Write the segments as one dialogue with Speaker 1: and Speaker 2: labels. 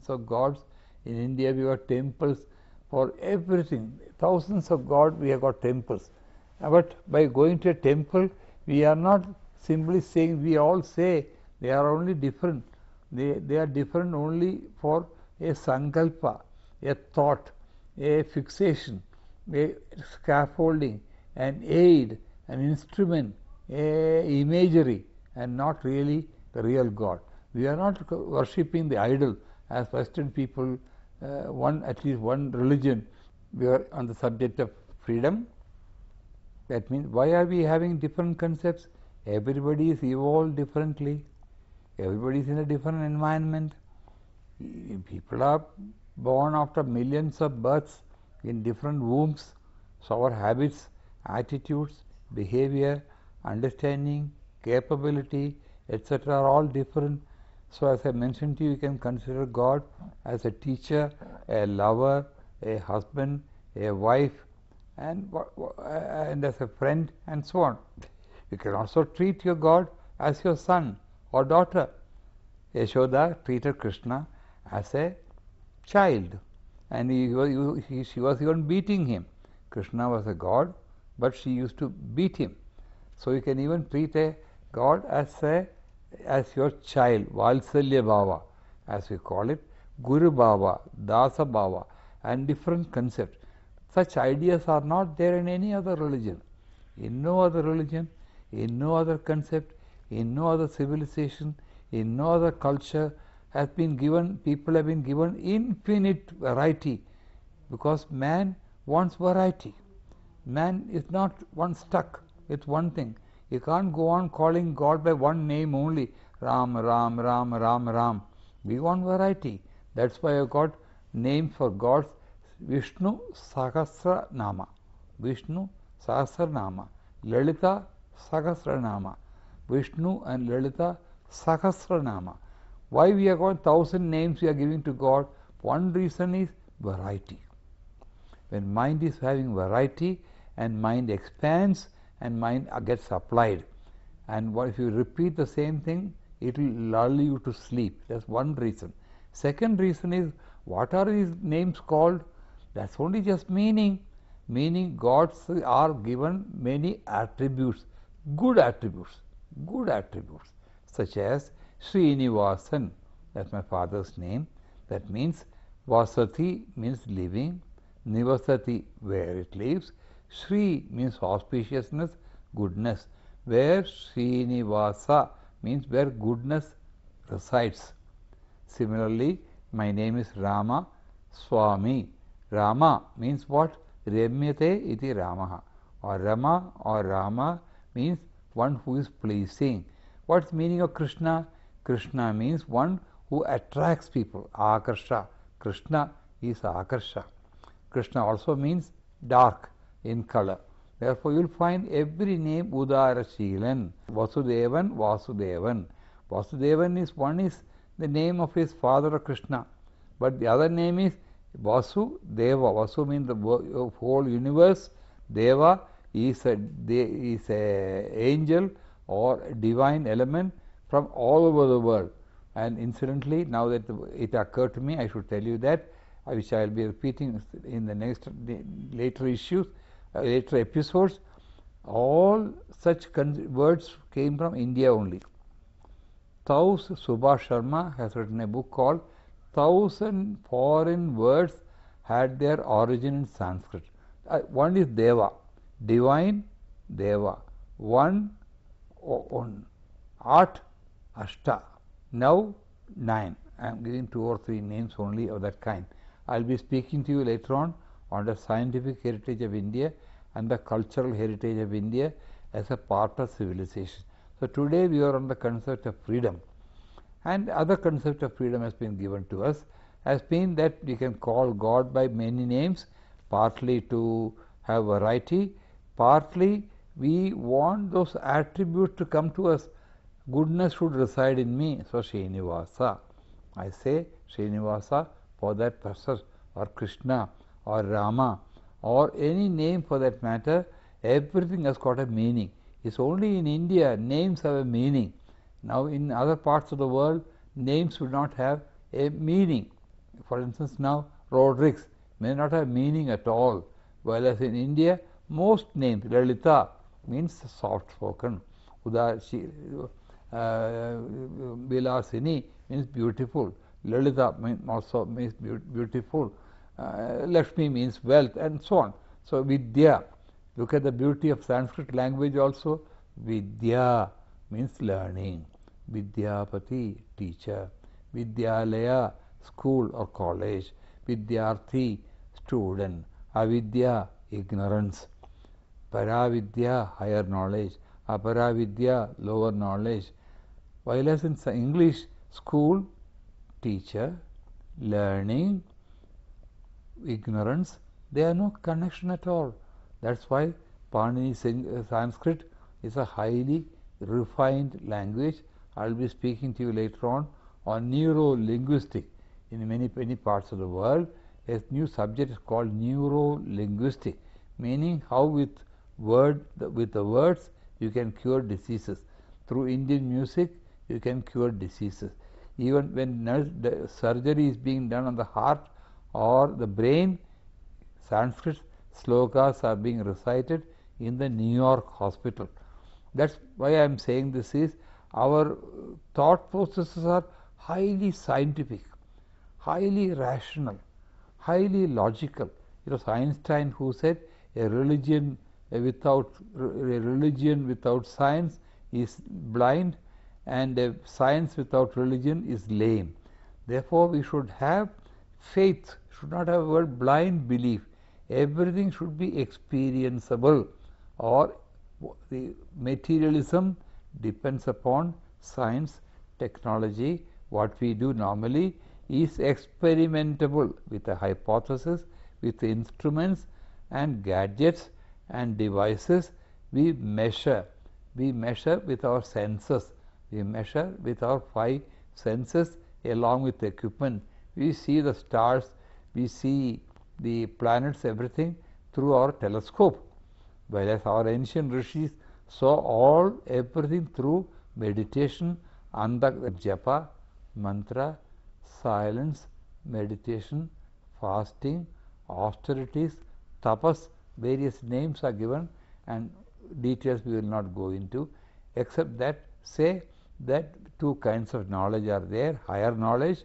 Speaker 1: thousands of gods. In India we have temples for everything. Thousands of gods we have got temples. But by going to a temple, we are not simply saying, we all say they are only different. They are different only for a sankalpa, a thought, a fixation, a scaffolding, an aid, an instrument, a imagery, and not really the real God. We are not worshipping the idol as Western people, at least one religion. We are on the subject of freedom. That means, why are we having different concepts? Everybody is evolved differently. Everybody is in a different environment. People are born after millions of births in different wombs. So our habits, attitudes, behavior, understanding, capability, etc. are all different. So as I mentioned to you, you can consider God as a teacher, a lover, a husband, a wife, and as a friend, and so on. You can also treat your God as your son or daughter. Yashoda treated Krishna as a child, and she was even beating him. Krishna was a god, but she used to beat him. So you can even treat a god as your child, Valsalya Bhava, as we call it, Guru Bhava, Dasa Bhava, and different concepts. Such ideas are not there in any other religion. In no other religion, in no other concept, in no other civilization, in no other culture has been given, people have been given infinite variety, because man wants variety. Man is not one stuck with one thing. You can't go on calling God by one name only, Ram, Ram, Ram, Ram, Ram. We want variety. That's why I got names for gods. Vishnu Sahasranama, Vishnu Sahasranama, Lalita Sahasranama, Vishnu and Lalita Sahasranama. Why we have got 1,000 names we are giving to God? One reason is variety. When mind is having variety, and mind expands, and mind gets applied, and if you repeat the same thing, it will lull you to sleep. That's one reason. Second reason is, what are these names called? That's only just meaning. Meaning, gods are given many attributes, good attributes, such as Srinivasan, that's my father's name. That means Vasati means living, Nivasati where it lives, Sri means auspiciousness, goodness, where Srinivasa means where goodness resides. Similarly, my name is Rama Swami. Rama means what? Ramyate iti Ramaha. Or Rama means one who is pleasing. What's the meaning of Krishna? Krishna means one who attracts people. Akarsha. Krishna is Akarsha. Krishna also means dark in color. Therefore, you will find every name Udarashilan. Vasudevan, Vasudevan. Vasudevan is the name of his father Krishna. But the other name is Vasudeva. Vasu means the whole universe. Deva is a angel or a divine element from all over the world. And incidentally, now that it occurred to me, I should tell you that, which I will be repeating in the next later issues, later episodes. All such words came from India only. Subhash Sharma has written a book called 1,000 Foreign Words Had Their Origin in Sanskrit. One is Deva, divine Deva. One, Art, Ashta. Now 9. I am giving 2 or 3 names only of that kind. I will be speaking to you later on the scientific heritage of India and the cultural heritage of India as a part of civilization. So today we are on the concept of freedom, and other concept of freedom has been given to us, has been that we can call God by many names, partly to have variety, partly we want those attributes to come to us. Goodness should reside in me, so Srinivasa. I say Srinivasa for that person, or Krishna, or Rama, or any name for that matter. Everything has got a meaning. It's only in India names have a meaning. Now in other parts of the world, names would not have a meaning. For instance, now Rodriguez may not have meaning at all, whereas in India most names, Lalita means soft spoken, Vilasini means beautiful, Lalita also means beautiful, Lakshmi means wealth, and so on. So Vidya, look at the beauty of Sanskrit language also. Vidya means learning, Vidyapati teacher, Vidyalaya school or college, Vidyarthi student, Avidya ignorance, Paravidya higher knowledge, Aparavidya lower knowledge. While as in English, school, teacher, learning, ignorance, they have no connection at all. That's why Panini Sanskrit is a highly refined language. I'll be speaking to you later on neuro-linguistic. In many parts of the world, a new subject is called neuro-linguistic, meaning how with the words you can cure diseases. Through Indian music, you can cure diseases. Even when the surgery is being done on the heart or the brain, Sanskrit slokas are being recited in the New York hospital. That's why I am saying this is our thought processes are highly scientific, highly rational, highly logical. It was Einstein who said a religion without science is blind, and a science without religion is lame. Therefore, we should have faith, should not have a word blind belief. Everything should be experienceable, or the materialism depends upon science, technology. What we do normally is experimentable with a hypothesis, with instruments and gadgets and devices. We measure with our senses, we measure with our 5 senses along with equipment. We see the stars, we see the planets, everything through our telescope, whereas our ancient rishis saw everything through meditation, japa, mantra, silence, meditation, fasting, austerities, tapas. Various names are given, and details we will not go into, except that say that 2 kinds of knowledge are there. Higher knowledge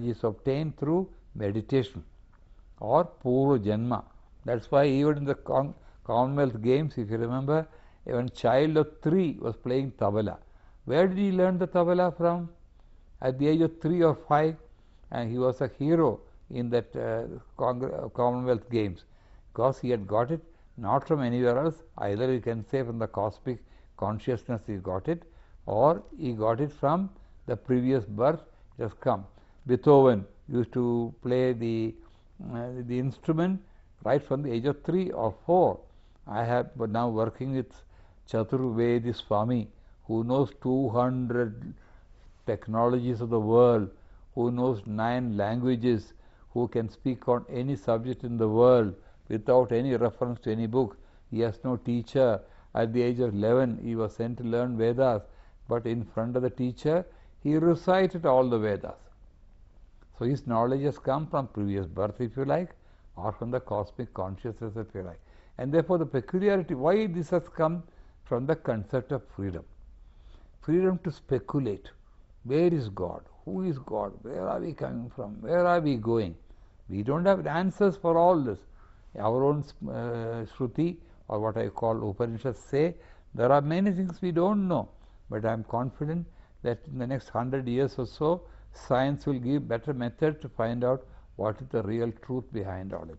Speaker 1: is obtained through meditation or Purva Janma. That's why even in the Commonwealth Games, if you remember, even a child of 3 was playing tabla. Where did he learn the tabla from? At the age of 3 or 5, and he was a hero in that Commonwealth Games, because he had got it not from anywhere else. Either you can say from the cosmic consciousness he got it, or he got it from the previous birth. It has come. Beethoven used to play the instrument right from the age of 3 or 4. I have now working with Chaturvedi Swami, who knows 200 technologies of the world, who knows 9 languages, who can speak on any subject in the world without any reference to any book. He has no teacher. At the age of 11, he was sent to learn Vedas, but in front of the teacher, he recited all the Vedas. So his knowledge has come from previous birth, if you like, or from the cosmic consciousness, if you like. And therefore the peculiarity, why this has come from the concept of freedom. Freedom to speculate. Where is God? Who is God? Where are we coming from? Where are we going? We don't have answers for all this. Our own Shruti, or what I call Upanishads, say there are many things we don't know. But I am confident that in the next 100 years or so, science will give better method to find out what is the real truth behind all it.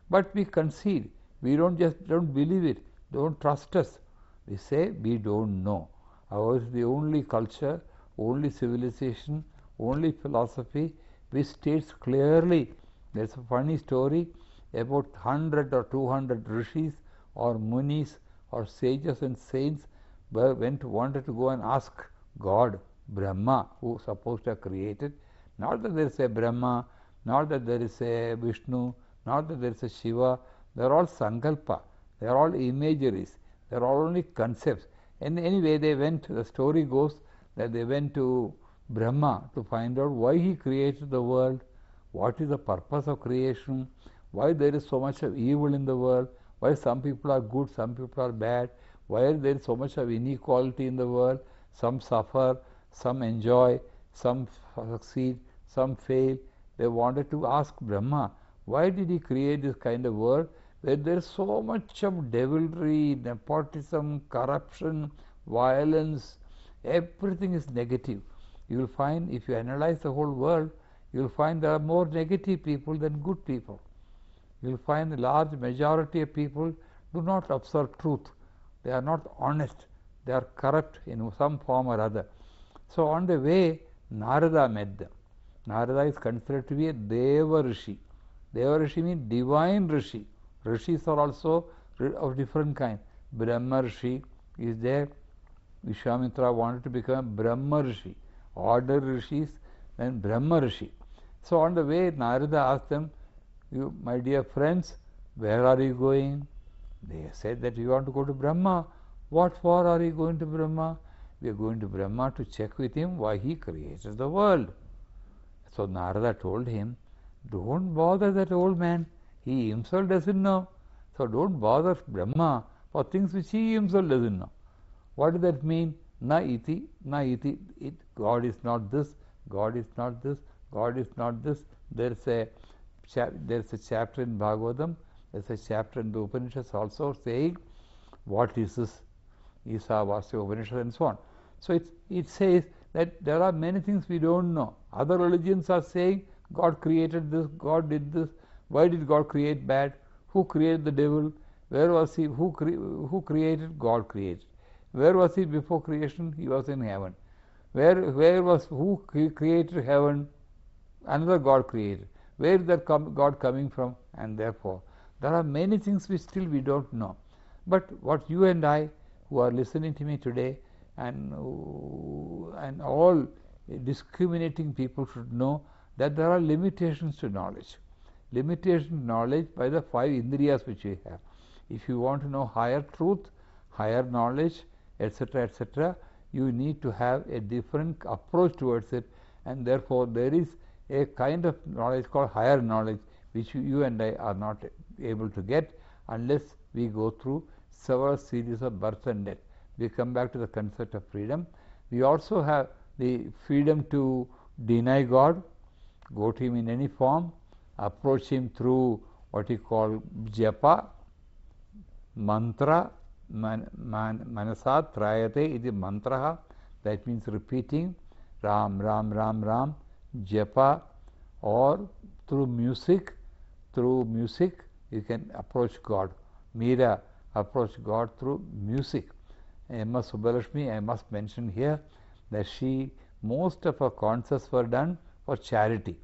Speaker 1: But we concede. We don't believe it. Don't trust us. We say we don't know. Ours is the only culture, only civilization, only philosophy which states clearly. There's a funny story about 100 or 200 rishis or munis or sages and saints wanted to go and ask God, Brahma, who is supposed to have created. Not that there is a Brahma, not that there is a Vishnu, not that there is a Shiva. They are all sankalpa. They are all imageries. They are all only concepts. And anyway, they went. The story goes that they went to Brahma to find out why he created the world. what is the purpose of creation, why there is so much of evil in the world, why some people are good, some people are bad, why there is so much of inequality in the world, some suffer, some enjoy, some succeed, some fail. They wanted to ask Brahma, why did he create this kind of world where there is so much of devilry, nepotism, corruption, violence, everything is negative. You will find, if you analyze the whole world, you will find there are more negative people than good people. You will find the large majority of people do not observe truth. They are not honest. They are corrupt in some form or other. So on the way, Narada met them. Narada is considered to be a Deva Rishi. Deva Rishi means divine Rishi. Rishis are also of different kind. Brahma Rishi is there. Vishwamitra wanted to become a Brahma Rishi. Order Rishis, then Brahma Rishi. So on the way, Narada asked them, you, my dear friends, where are you going? They said that we want to go to Brahma. What for are you going to Brahma? We are going to Brahma to check with him why he created the world. So Narada told him, don't bother that old man. He himself doesn't know. So don't bother Brahma for things which he himself doesn't know. What does that mean? NITIE, NITIE. God is not this, God is not this, God is not this. There's a chapter in Bhagavatam, there's a chapter in the Upanishads also saying, what is this? Isavasya Upanishad and so on. So it says that there are many things we don't know. Other religions are saying, God created this, God did this. Why did God create bad? Who created the devil? Where was he? Who created? God created. Where was he before creation? He was in heaven. Where was who created heaven? Another God created. Where is that God coming from? And therefore, there are many things which still we don't know. But what you and I, who are listening to me today, and all discriminating people should know that there are limitations to knowledge. Limitation to knowledge by the 5 indriyas which we have. If you want to know higher truth, higher knowledge, etc., etc., you need to have a different approach towards it, and therefore there is a kind of knowledge called higher knowledge which you and I are not able to get unless we go through several series of birth and death. We come back to the concept of freedom. We also have the freedom to deny God, go to him in any form, approach him through what you call japa, mantra, manasat trayate iti mantraha, that means repeating Ram, Ram, Ram, Ram, japa, or through music you can approach God. Meera approached God through music. Emma Subbalakshmi, I must mention here that most of her concerts were done for charity.